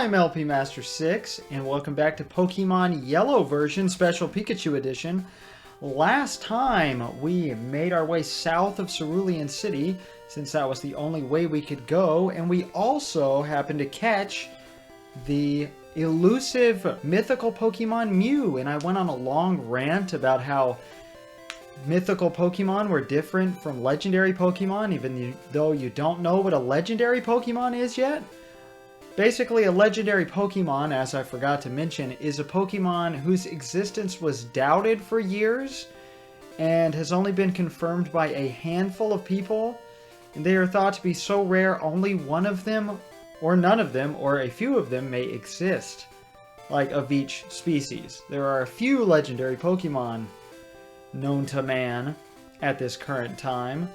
I'm LP Master 6, and welcome back to Pokemon Yellow version Special Pikachu Edition. Last time, we made our way south of Vermilion City, since that was the only way we could go, and we also happened to catch the elusive mythical Pokemon Mew, and I went on a long rant about how mythical Pokemon were different from legendary Pokemon, even though you don't know what a legendary Pokemon is yet. Basically, a legendary Pokemon, as I forgot to mention, is a Pokemon whose existence was doubted for years and has only been confirmed by a handful of people. And they are thought to be so rare only one of them, or none of them, or a few of them may exist, like of each species. There are a few legendary Pokemon known to man at this current time.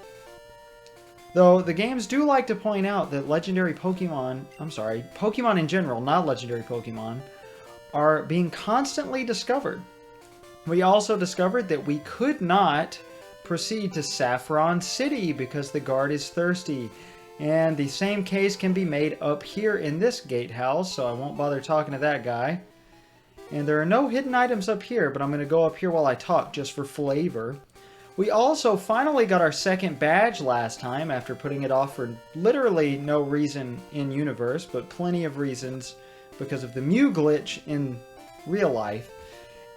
Though the games do like to point out that legendary Pokemon, Pokemon in general, not legendary Pokemon, are being constantly discovered. We also discovered that we could not proceed to Saffron City because the guard is thirsty. And the same case can be made up here in this gatehouse, so I won't bother talking to that guy. And there are no hidden items up here, but I'm going to go up here while I talk just for flavor. We also finally got our second badge last time after putting it off for literally no reason in universe, but plenty of reasons because of the Mew glitch in real life.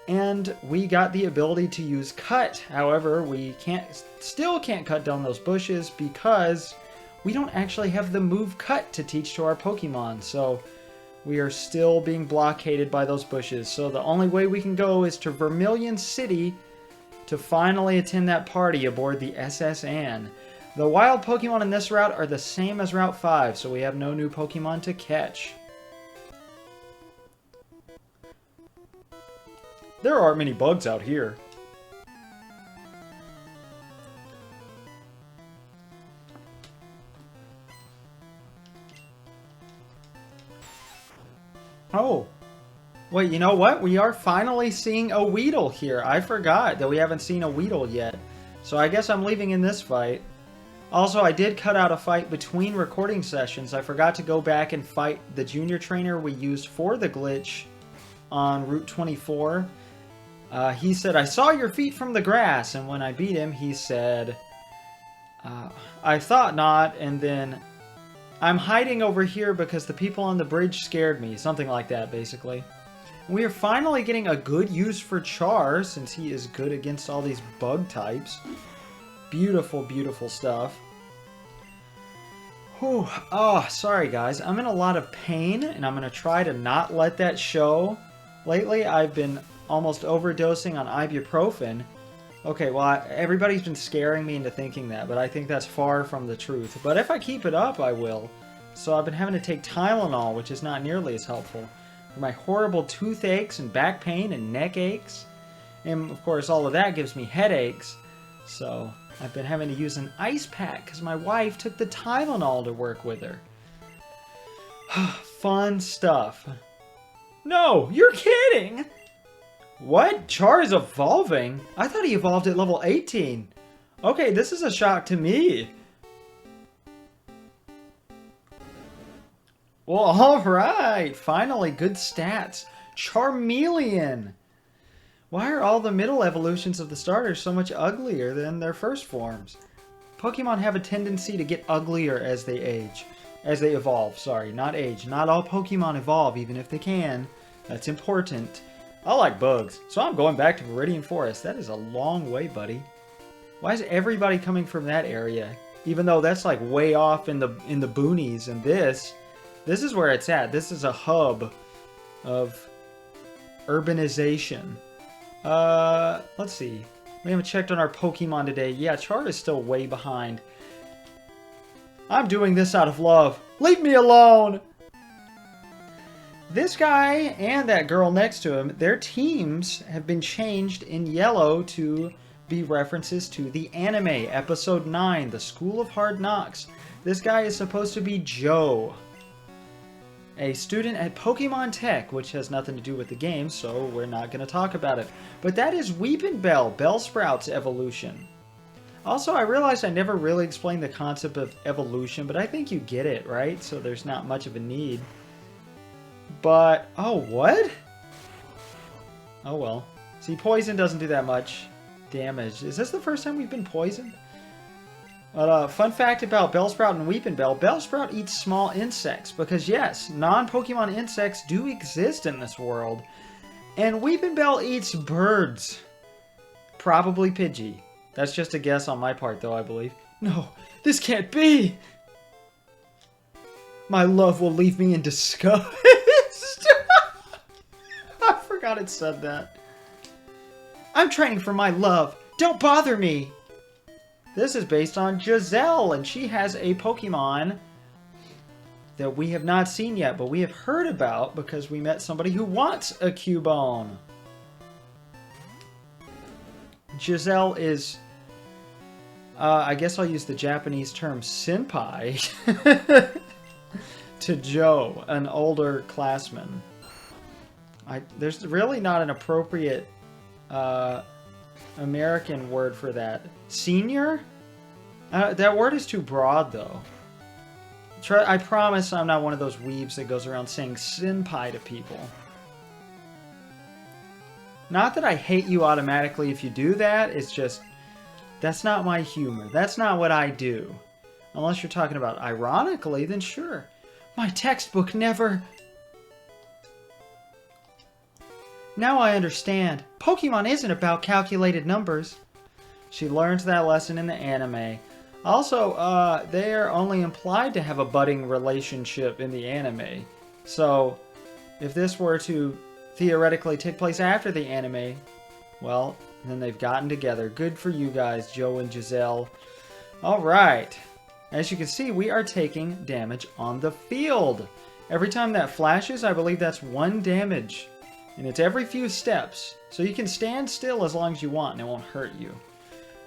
And we got the ability to use Cut. However, we still can't cut down those bushes because we don't actually have the move Cut to teach to our Pokemon. So we are still being blockaded by those bushes. So the only way we can go is to Vermilion City to finally attend that party aboard the SS Anne. The wild Pokemon in this route are the same as Route 5, so we have no new Pokemon to catch. There aren't many bugs out here. Oh. Wait, you know what? We are finally seeing a Weedle here. I forgot that we haven't seen a Weedle yet. So I guess I'm leaving in this fight. Also, I did cut out a fight between recording sessions. I forgot to go back and fight the junior trainer we used for the glitch on Route 24. He said, "I saw your feet from the grass." And when I beat him, he said, "I thought not." And then, "I'm hiding over here because the people on the bridge scared me." Something like that, basically. We are finally getting a good use for Char, since he is good against all these bug types. Beautiful, beautiful stuff. Whew. Oh, sorry guys. I'm in a lot of pain, and I'm going to try to not let that show. Lately, I've been almost overdosing on ibuprofen. Okay, well, everybody's been scaring me into thinking that, but I think that's far from the truth. But if I keep it up, I will. So I've been having to take Tylenol, which is not nearly as helpful. For my horrible toothaches and back pain and neck aches. And of course all of that gives me headaches. So I've been having to use an ice pack because my wife took the Tylenol to work with her. Fun stuff. No, you're kidding! What? Char is evolving? I thought he evolved at level 18. Okay, this is a shock to me. Well, alright! Finally, good stats. Charmeleon! Why are all the middle evolutions of the starters so much uglier than their first forms? Pokemon have a tendency to get uglier as they age. As they evolve, sorry, not age. Not all Pokemon evolve, even if they can. That's important. I like bugs, so I'm going back to Viridian Forest. That is a long way, buddy. Why is everybody coming from that area? Even though that's like way off in the boonies, and this is where it's at. This is a hub of urbanization. Let's see. We haven't checked on our Pokemon today. Yeah, Char is still way behind. I'm doing this out of love. Leave me alone! This guy and that girl next to him, their teams have been changed in yellow to be references to the anime, Episode 9, The School of Hard Knocks. This guy is supposed to be Joe, a student at Pokemon Tech, which has nothing to do with the game, so we're not going to talk about it. But that is Weepinbell, Bellsprout's evolution. Also, I realized I never really explained the concept of evolution, but I think you get it, right? So there's not much of a need. But, oh, what? Oh, well. See, poison doesn't do that much damage. Is this the first time we've been poisoned? But, fun fact about Bellsprout and Weepinbell, Bellsprout eats small insects because, yes, non-Pokemon insects do exist in this world. And Weepinbell eats birds. Probably Pidgey. That's just a guess on my part, though, I believe. No, this can't be! My love will leave me in disgust. I forgot it said that. I'm training for my love. Don't bother me! This is based on Giselle, and she has a Pokemon that we have not seen yet, but we have heard about because we met somebody who wants a Cubone. Giselle is, I guess I'll use the Japanese term senpai to Joe, an older classman. There's really not an appropriate American word for that. Senior? That word is too broad, though. I promise I'm not one of those weebs that goes around saying senpai to people. Not that I hate you automatically if you do that, it's just, that's not my humor. That's not what I do. Unless you're talking about ironically, then sure. My textbook never... Now I understand. Pokemon isn't about calculated numbers. She learns that lesson in the anime. Also, they are only implied to have a budding relationship in the anime. So, if this were to theoretically take place after the anime, well, then they've gotten together. Good for you guys, Joe and Giselle. Alright. As you can see, we are taking damage on the field. Every time that flashes, I believe that's 1 damage. And it's every few steps. So you can stand still as long as you want and it won't hurt you.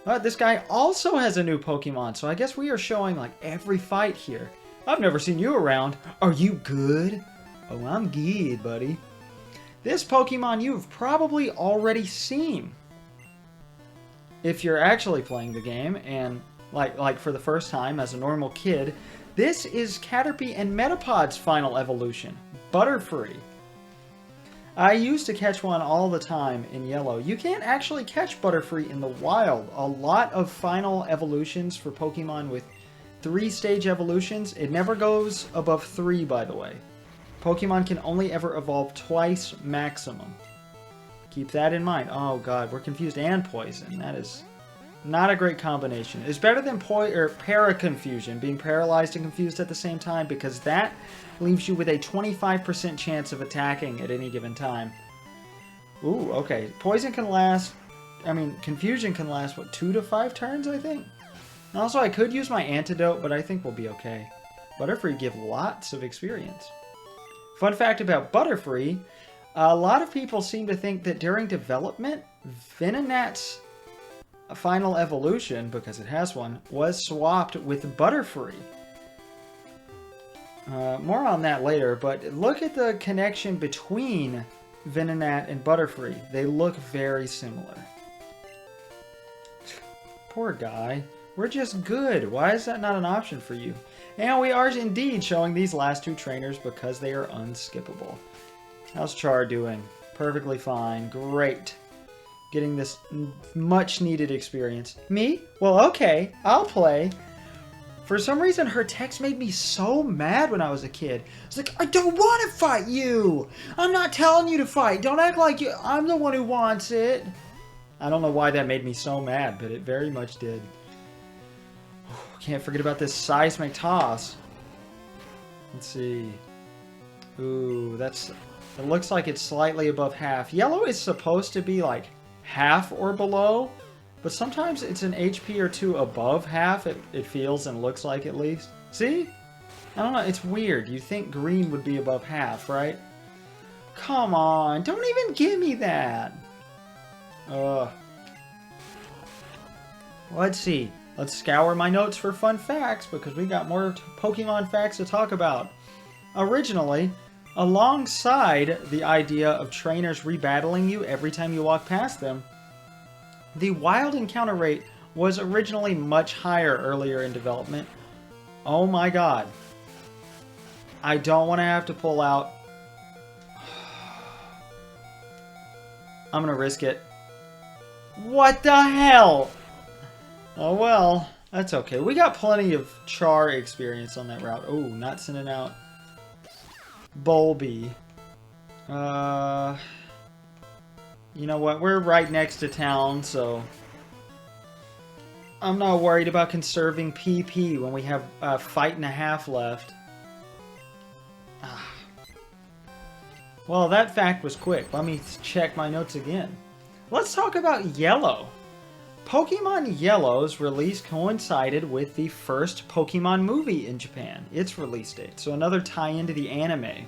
But this guy also has a new Pokemon, so I guess we are showing like every fight here. I've never seen you around. Are you good? Oh, I'm good, buddy. This Pokemon you've probably already seen. If you're actually playing the game and like for the first time as a normal kid, this is Caterpie and Metapod's final evolution, Butterfree. I used to catch one all the time in Yellow. You can't actually catch Butterfree in the wild. A lot of final evolutions for Pokemon with 3-stage evolutions, it never goes above 3, by the way. Pokemon can only ever evolve twice maximum. Keep that in mind. Oh god, we're confused and poison. That is not a great combination. It's better than para-confusion, being paralyzed and confused at the same time, because that leaves you with a 25% chance of attacking at any given time. Ooh, okay. Poison can last... confusion can last, what, 2 to 5 turns, I think? And also, I could use my antidote, but I think we'll be okay. Butterfree give lots of experience. Fun fact about Butterfree, a lot of people seem to think that during development, Venonat's final evolution, because it has one, was swapped with Butterfree. More on that later, but look at the connection between Venonat and Butterfree. They look very similar. Poor guy. We're just good. Why is that not an option for you? And we are indeed showing these last 2 trainers because they are unskippable. How's Char doing? Perfectly fine. Great. Getting this much needed experience. Me? Well, okay. I'll play. For some reason, her text made me so mad when I was a kid. It's like, I don't want to fight you! I'm not telling you to fight! Don't act like I'm the one who wants it! I don't know why that made me so mad, but it very much did. Can't forget about this seismic toss. Let's see. Ooh, it looks like it's slightly above half. Yellow is supposed to be like half or below. But sometimes it's an HP or 2 above half, it feels and looks like at least. See? I don't know, it's weird. You'd think green would be above half, right? Come on, don't even give me that! Ugh. Let's see. Let's scour my notes for fun facts, because we got more Pokemon facts to talk about. Originally, alongside the idea of trainers rebattling you every time you walk past them, the wild encounter rate was originally much higher earlier in development. Oh my god. I don't want to have to pull out I'm gonna risk it. What the hell? Oh well, that's okay. We got plenty of char experience on that route. Oh, not sending out Bulby. You know what? We're right next to town, so I'm not worried about conserving PP when we have a fight and a half left. Well, that fact was quick. Let me check my notes again. Let's talk about Yellow. Pokemon Yellow's release coincided with the first Pokemon movie in Japan, its release date. So another tie-in to the anime.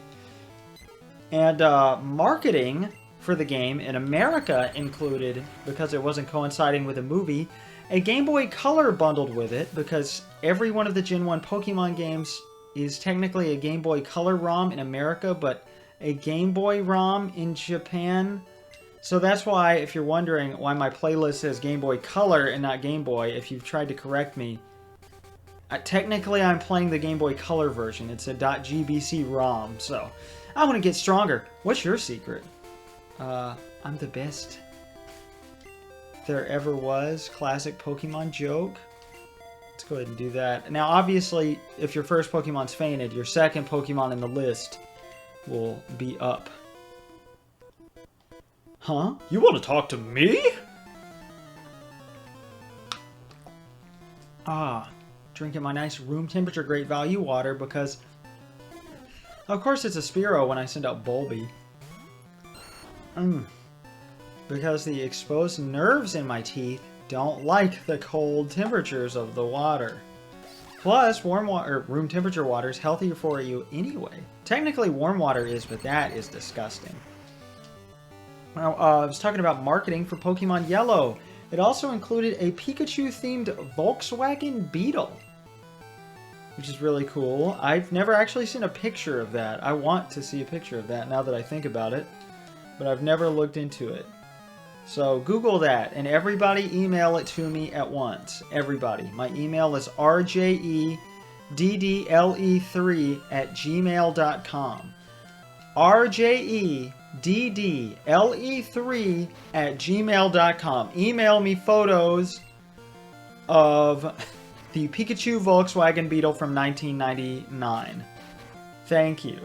And marketing for the game in America included, because it wasn't coinciding with a movie, a Game Boy Color bundled with it, because every one of the Gen 1 Pokemon games is technically a Game Boy Color ROM in America, but a Game Boy ROM in Japan. So that's why, if you're wondering why my playlist says Game Boy Color and not Game Boy, if you've tried to correct me, technically I'm playing the Game Boy Color version. It's a .gbc ROM, so I want to get stronger. What's your secret? I'm the best there ever was. Classic Pokemon joke. Let's go ahead and do that. Now, obviously, if your first Pokemon's fainted, your second Pokemon in the list will be up. Huh? You want to talk to me? Drinking my nice room temperature great value water because, of course, it's a Spearow when I send out Bulby. Because the exposed nerves in my teeth don't like the cold temperatures of the water. Plus, warm water, room temperature water is healthier for you anyway. Technically, warm water is, but that is disgusting. Now, I was talking about marketing for Pokemon Yellow. It also included a Pikachu-themed Volkswagen Beetle, which is really cool. I've never actually seen a picture of that. I want to see a picture of that now that I think about it, but I've never looked into it. So Google that, and everybody email it to me at once. Everybody. My email is rjeddle3@gmail.com. rjeddle3@gmail.com. Email me photos of the Pikachu Volkswagen Beetle from 1999. Thank you.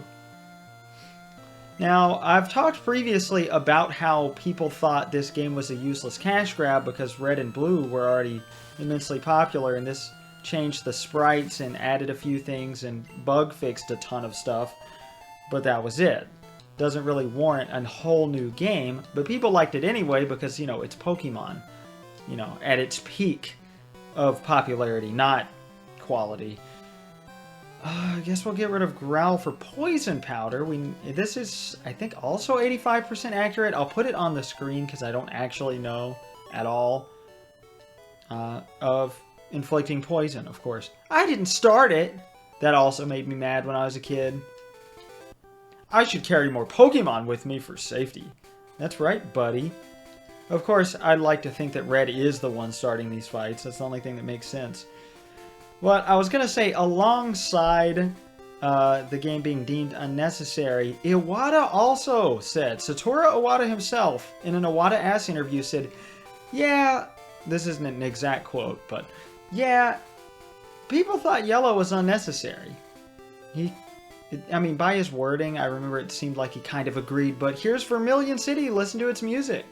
Now, I've talked previously about how people thought this game was a useless cash grab because Red and Blue were already immensely popular, and this changed the sprites and added a few things and bug fixed a ton of stuff, but that was it. Doesn't really warrant a whole new game, but people liked it anyway because, you know, it's Pokemon, you know, at its peak of popularity, not quality. I guess we'll get rid of Growl for Poison Powder. This is, I think, also 85% accurate. I'll put it on the screen because I don't actually know at all. Of inflicting poison, of course. I didn't start it. That also made me mad when I was a kid. I should carry more Pokemon with me for safety. That's right, buddy. Of course, I'd like to think that Red is the one starting these fights. That's the only thing that makes sense. What I was going to say, alongside the game being deemed unnecessary, Iwata also said, Satoru Iwata himself, in an Iwata-ass interview, said, yeah, this isn't an exact quote, but yeah, people thought Yellow was unnecessary. I mean, by his wording, I remember it seemed like he kind of agreed, but here's Vermilion City, listen to its music.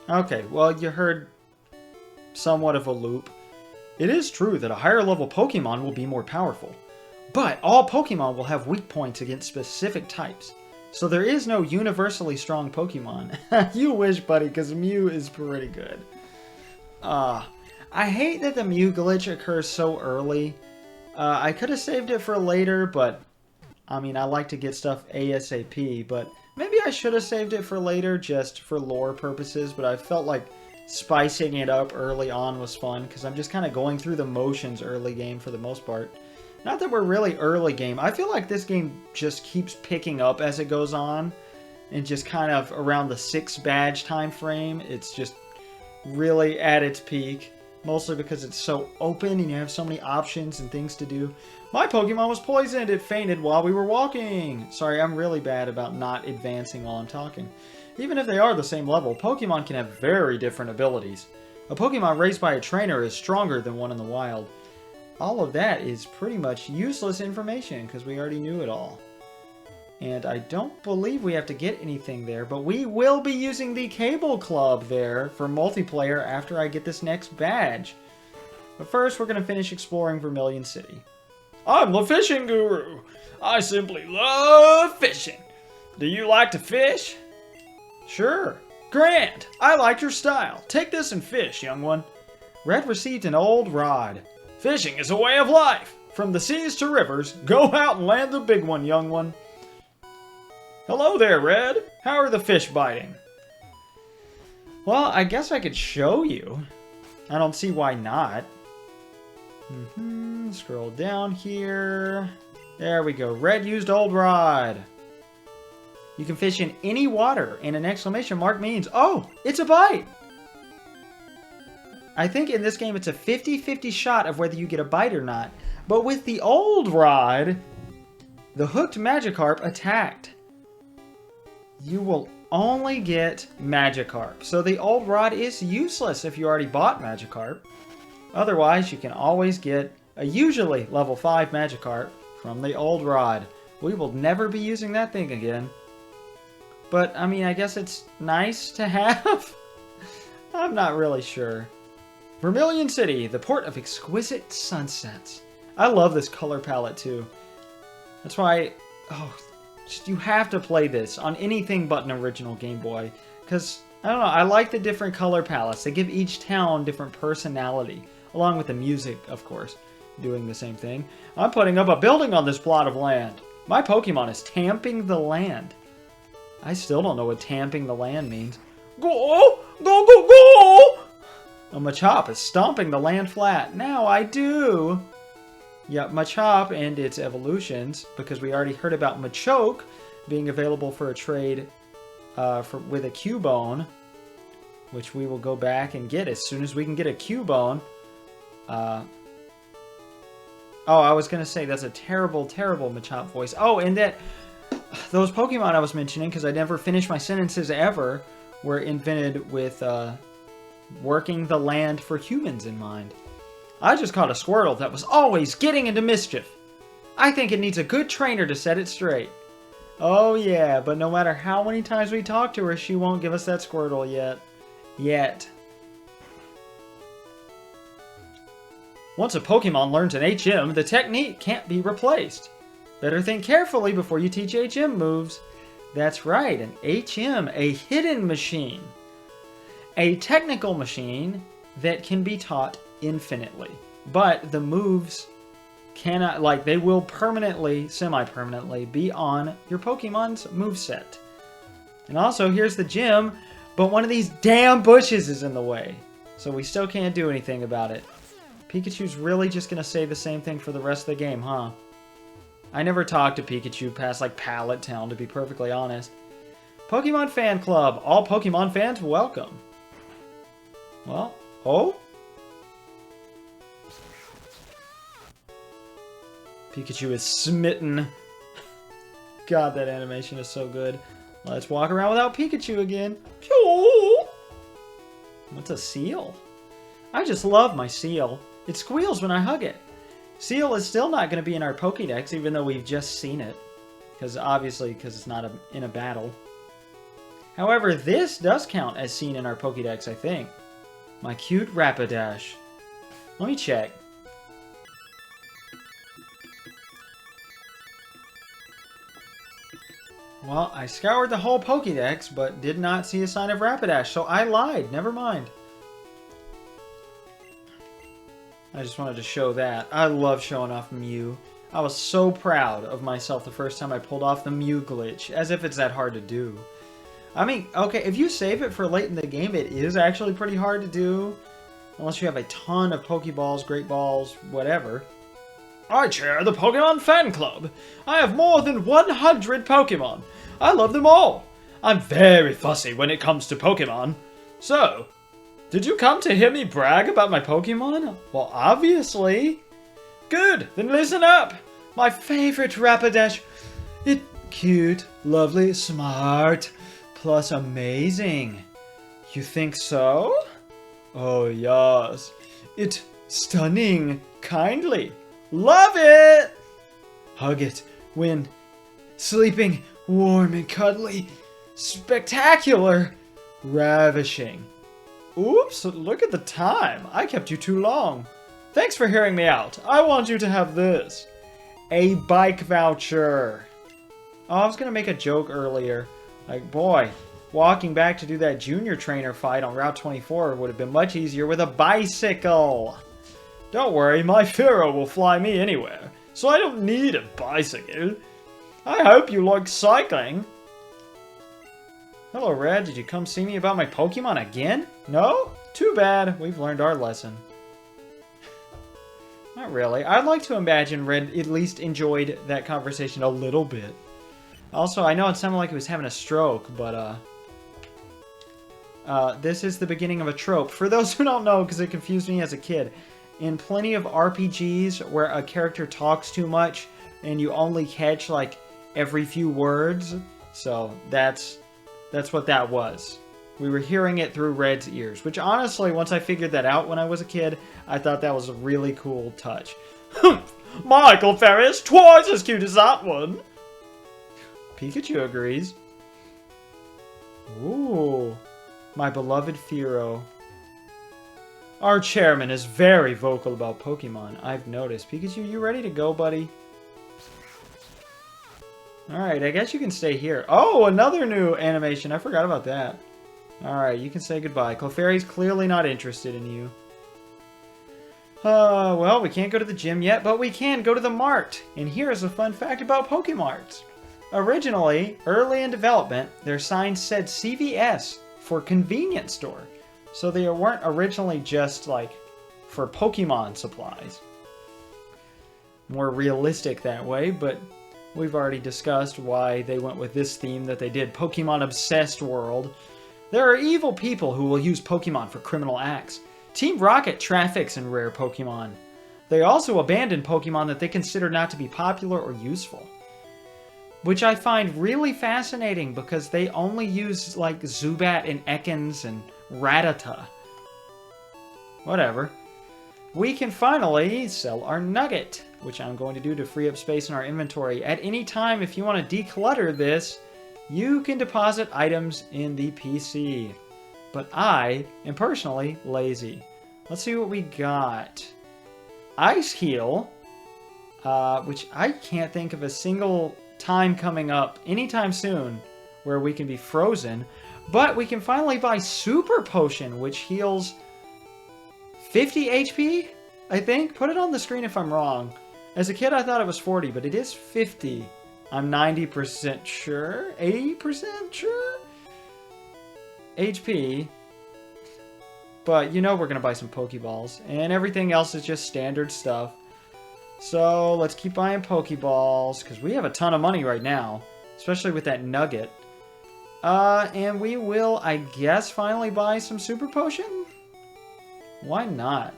Okay, well, you heard somewhat of a loop. It is true that a higher level Pokemon will be more powerful, but all Pokemon will have weak points against specific types. So there is no universally strong Pokemon. You wish, buddy, because Mew is pretty good. I hate that the Mew glitch occurs so early. I could have saved it for later, but I mean, I like to get stuff ASAP, but maybe I should have saved it for later just for lore purposes, but I felt like spicing it up early on was fun because I'm just kind of going through the motions early game for the most part. Not that we're really early game. I feel like this game just keeps picking up as it goes on. And just kind of around the 6 badge time frame, it's just really at its peak. Mostly because it's so open and you have so many options and things to do. My Pokemon was poisoned. It fainted while we were walking. Sorry, I'm really bad about not advancing while I'm talking. Even if they are the same level, Pokemon can have very different abilities. A Pokemon raised by a trainer is stronger than one in the wild. All of that is pretty much useless information because we already knew it all. And I don't believe we have to get anything there, but we will be using the Cable Club there for multiplayer after I get this next badge. But first, we're going to finish exploring Vermilion City. I'm the fishing guru. I simply love fishing. Do you like to fish? Sure. Grand. I like your style. Take this and fish, young one. Red received an old rod. Fishing is a way of life. From the seas to rivers, go out and land the big one, young one. Hello there, Red. How are the fish biting? Well, I guess I could show you. I don't see why not. Scroll down here. There we go. Red used old rod. You can fish in any water, and an exclamation mark means, oh, it's a bite. I think in this game it's a 50-50 shot of whether you get a bite or not. But with the old rod, the hooked Magikarp attacked. You will only get Magikarp. So the old rod is useless if you already bought Magikarp. Otherwise, you can always get a usually level 5 Magikarp from the old rod. We will never be using that thing again. But, I mean, I guess it's nice to have. I'm not really sure. Vermilion City, the port of exquisite sunsets. I love this color palette, too. That's why... Oh, you have to play this on anything but an original Game Boy. Because, I don't know, I like the different color palettes. They give each town different personality. Along with the music, of course, doing the same thing. I'm putting up a building on this plot of land. My Pokemon is tamping the land. I still don't know what tamping the land means. Go! Go, go, go! A Machop is stomping the land flat. Now I do! Yep, Machop and its evolutions, because we already heard about Machoke being available for a trade with a Cubone, which we will go back and get as soon as we can get a Cubone. Oh, I was going to say that's a terrible, terrible Machop voice. Oh, and that those Pokemon I was mentioning, because I never finished my sentences ever, were invented with working the land for humans in mind. I just caught a Squirtle that was always getting into mischief. I think it needs a good trainer to set it straight. Oh yeah, but no matter how many times we talk to her, she won't give us that Squirtle yet. Once a Pokemon learns an HM, the technique can't be replaced. Better think carefully before you teach HM moves. That's right, an HM, a hidden machine. A technical machine that can be taught infinitely. But the moves cannot, like, they will permanently, semi-permanently, be on your Pokemon's moveset. And also, here's the gym, but one of these damn bushes is in the way. So we still can't do anything about it. Pikachu's really just gonna say the same thing for the rest of the game, huh? I never talked to Pikachu past, like, Pallet Town, to be perfectly honest. Pokemon Fan Club. All Pokemon fans, welcome. Well, oh? Pikachu is smitten. God, that animation is so good. Let's walk around without Pikachu again. What's a seal? I just love my seal. It squeals when I hug it. Seal is still not going to be in our Pokédex, even though we've just seen it. Because it's not in a battle. However, this does count as seen in our Pokédex, I think. My cute Rapidash. Let me check. Well, I scoured the whole Pokédex, but did not see a sign of Rapidash, so I lied. Never mind. I just wanted to show that. I love showing off Mew. I was so proud of myself the first time I pulled off the Mew glitch, as if it's that hard to do. I mean, okay, if you save it for late in the game, it is actually pretty hard to do. Unless you have a ton of Pokeballs, Great Balls, whatever. I chair the Pokemon Fan Club. I have more than 100 Pokemon. I love them all. I'm very fussy when it comes to Pokemon. So, did you come to hear me brag about my Pokemon? Well, obviously. Good, then listen up. My favorite Rapidash. It cute, lovely, smart, plus amazing. You think so? Oh, yes. It stunning, kindly. Love it! Hug it when sleeping, warm and cuddly, spectacular, ravishing. Oops, look at the time. I kept you too long. Thanks for hearing me out. I want you to have this. A bike voucher. Oh, I was going to make a joke earlier. Like, boy, walking back to do that junior trainer fight on Route 24 would have been much easier with a bicycle. Don't worry, my Pharaoh will fly me anywhere, so I don't need a bicycle. I hope you like cycling. Hello, Red. Did you come see me about my Pokemon again? No? Too bad. We've learned our lesson. Not really. I'd like to imagine Red at least enjoyed that conversation a little bit. Also, I know it sounded like he was having a stroke, but, this is the beginning of a trope. For those who don't know, because it confused me as a kid, in plenty of RPGs where a character talks too much and you only catch, like, every few words, so that's what that was. We were hearing it through Red's ears, which honestly, once I figured that out when I was a kid, I thought that was a really cool touch. Michael Ferris, twice as cute as that one! Pikachu agrees. Ooh, my beloved Firo. Our chairman is very vocal about Pokemon, I've noticed. Pikachu, you ready to go, buddy? Alright, I guess you can stay here. Oh, another new animation. I forgot about that. Alright, you can say goodbye. Clefairy's clearly not interested in you. Well, we can't go to the gym yet, but we can go to the mart. And here's a fun fact about Pokemarts. Originally, early in development, their signs said CVS for convenience store. So they weren't originally just, like, for Pokemon supplies. More realistic that way, but we've already discussed why they went with this theme that they did, Pokemon Obsessed World. There are evil people who will use Pokemon for criminal acts. Team Rocket traffics in rare Pokemon. They also abandon Pokemon that they consider not to be popular or useful. Which I find really fascinating because they only use, like, Zubat and Ekans and Rattata. Whatever. We can finally sell our Nugget, which I'm going to do to free up space in our inventory. At any time, if you want to declutter this, you can deposit items in the PC. But I am personally lazy. Let's see what we got. Ice Heal, which I can't think of a single time coming up anytime soon where we can be frozen. But we can finally buy Super Potion, which heals 50 HP, I think. Put it on the screen if I'm wrong. As a kid, I thought it was 40, but it is 50. I'm 90% sure. 80% sure? HP. But you know we're going to buy some Pokeballs. And everything else is just standard stuff. So let's keep buying Pokeballs, because we have a ton of money right now. Especially with that Nugget. And we will, I guess, finally buy some Super Potion? Why not?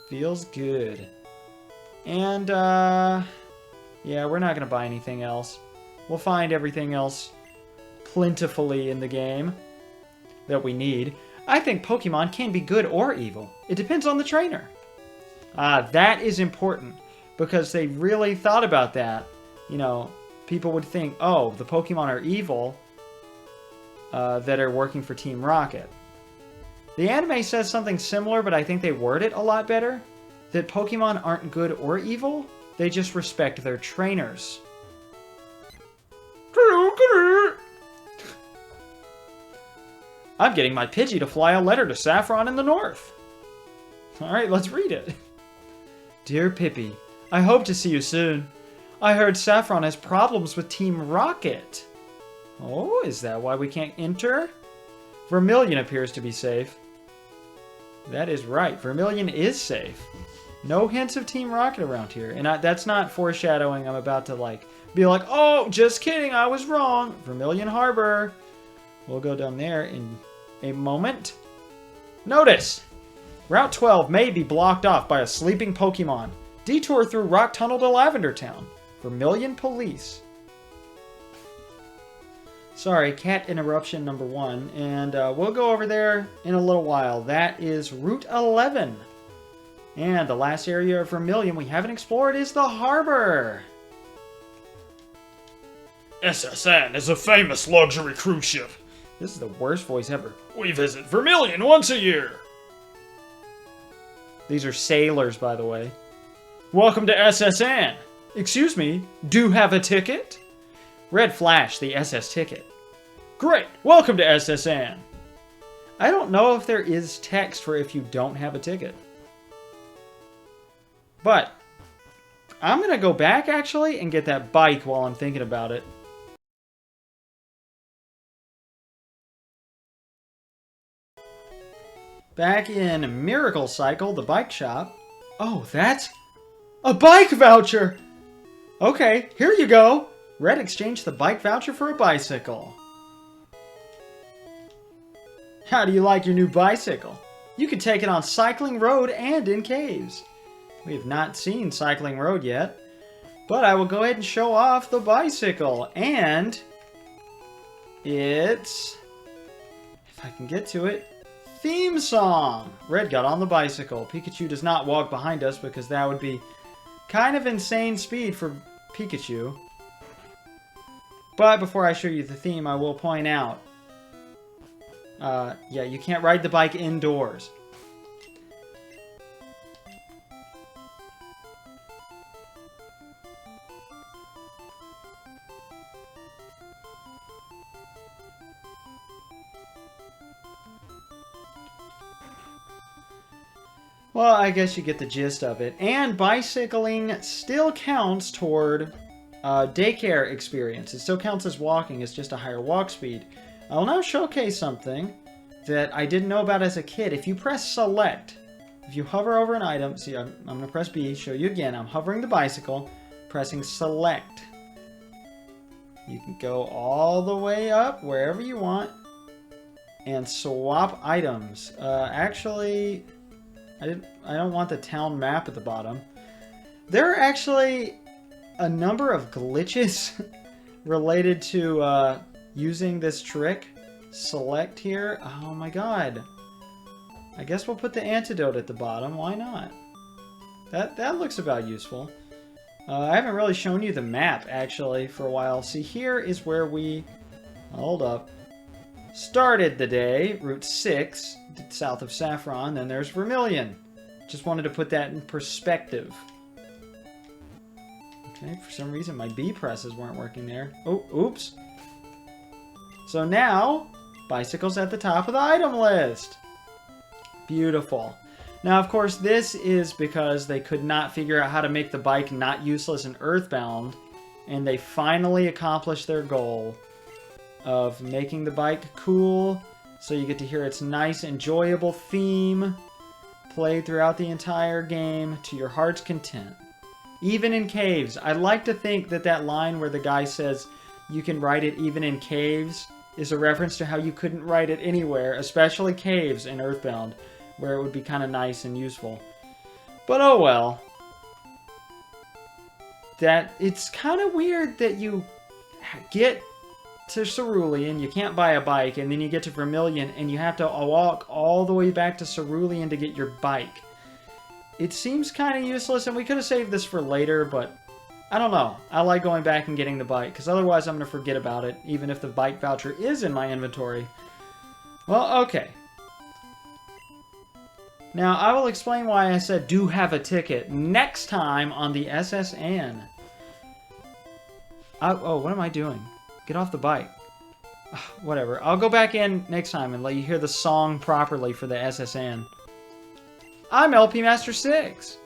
Feels good. And, yeah, we're not going to buy anything else. We'll find everything else plentifully in the game that we need. I think Pokemon can be good or evil. It depends on the trainer. That is important, because they really thought about that. You know, people would think, oh, the Pokemon are evil that are working for Team Rocket. The anime says something similar, but I think they word it a lot better. That Pokemon aren't good or evil, they just respect their trainers. I'm getting my Pidgey to fly a letter to Saffron in the north. Alright, let's read it. Dear Pippi, I hope to see you soon. I heard Saffron has problems with Team Rocket. Oh, is that why we can't enter? Vermilion appears to be safe. That is right. Vermilion is safe. No hints of Team Rocket around here. And that's not foreshadowing. I'm about to, like, be like, oh, just kidding. I was wrong. Vermilion Harbor. We'll go down there in a moment. Notice! Route 12 may be blocked off by a sleeping Pokemon. Detour through Rock Tunnel to Lavender Town. Vermilion Police. Sorry, cat interruption number 1. And we'll go over there in a little while. That is Route 11. And the last area of Vermilion we haven't explored is the harbor. SSN is a famous luxury cruise ship. This is the worst voice ever. We visit Vermilion once a year. These are sailors, by the way. Welcome to SSN. Excuse me, do have a ticket? Red flash, the SS ticket. Great, welcome to SSN. I don't know if there is text for if you don't have a ticket. But I'm going to go back, actually, and get that bike while I'm thinking about it. Back in Miracle Cycle, the bike shop. Oh, that's a bike voucher! Okay, here you go. Red exchanged the bike voucher for a bicycle. How do you like your new bicycle? You can take it on Cycling Road and in caves. We have not seen Cycling Road yet, but I will go ahead and show off the bicycle. And it's, if I can get to it, theme song. Red got on the bicycle. Pikachu does not walk behind us because that would be kind of insane speed for Pikachu. But before I show you the theme, I will point out, yeah, you can't ride the bike indoors. Well, I guess you get the gist of it. And bicycling still counts toward daycare experience. It still counts as walking. It's just a higher walk speed. I will now showcase something that I didn't know about as a kid. If you press select, if you hover over an item, see, I'm going to press B, show you again. I'm hovering the bicycle, pressing select. You can go all the way up wherever you want and swap items. Actually, I don't want the town map at the bottom. There are actually a number of glitches related to using this trick. Select here. Oh my god. I guess we'll put the antidote at the bottom. Why not? That looks about useful. I haven't really shown you the map, actually, for a while. See, here is where we... Hold up. Started the day. Route 6, south of Saffron. Then there's Vermilion. Just wanted to put that in perspective. Okay, for some reason my B presses weren't working there. Oh, oops. So now, bicycle's at the top of the item list. Beautiful. Now, of course, this is because they could not figure out how to make the bike not useless and earthbound, and they finally accomplished their goal of making the bike cool, so you get to hear its nice, enjoyable theme played throughout the entire game to your heart's content. Even in caves. I like to think that that line where the guy says you can ride it even in caves is a reference to how you couldn't ride it anywhere, especially caves in Earthbound, where it would be kind of nice and useful. But oh well. It's kind of weird that you get to Cerulean, you can't buy a bike, and then you get to Vermilion, and you have to walk all the way back to Cerulean to get your bike. It seems kind of useless, and we could have saved this for later, but I don't know. I like going back and getting the bike, because otherwise I'm going to forget about it, even if the bike voucher is in my inventory. Well, okay. Now, I will explain why I said do have a ticket next time on the SSN. Oh, what am I doing? Get off the bike. Whatever. I'll go back in next time and let you hear the song properly for the SSN. I'm LP Master 6.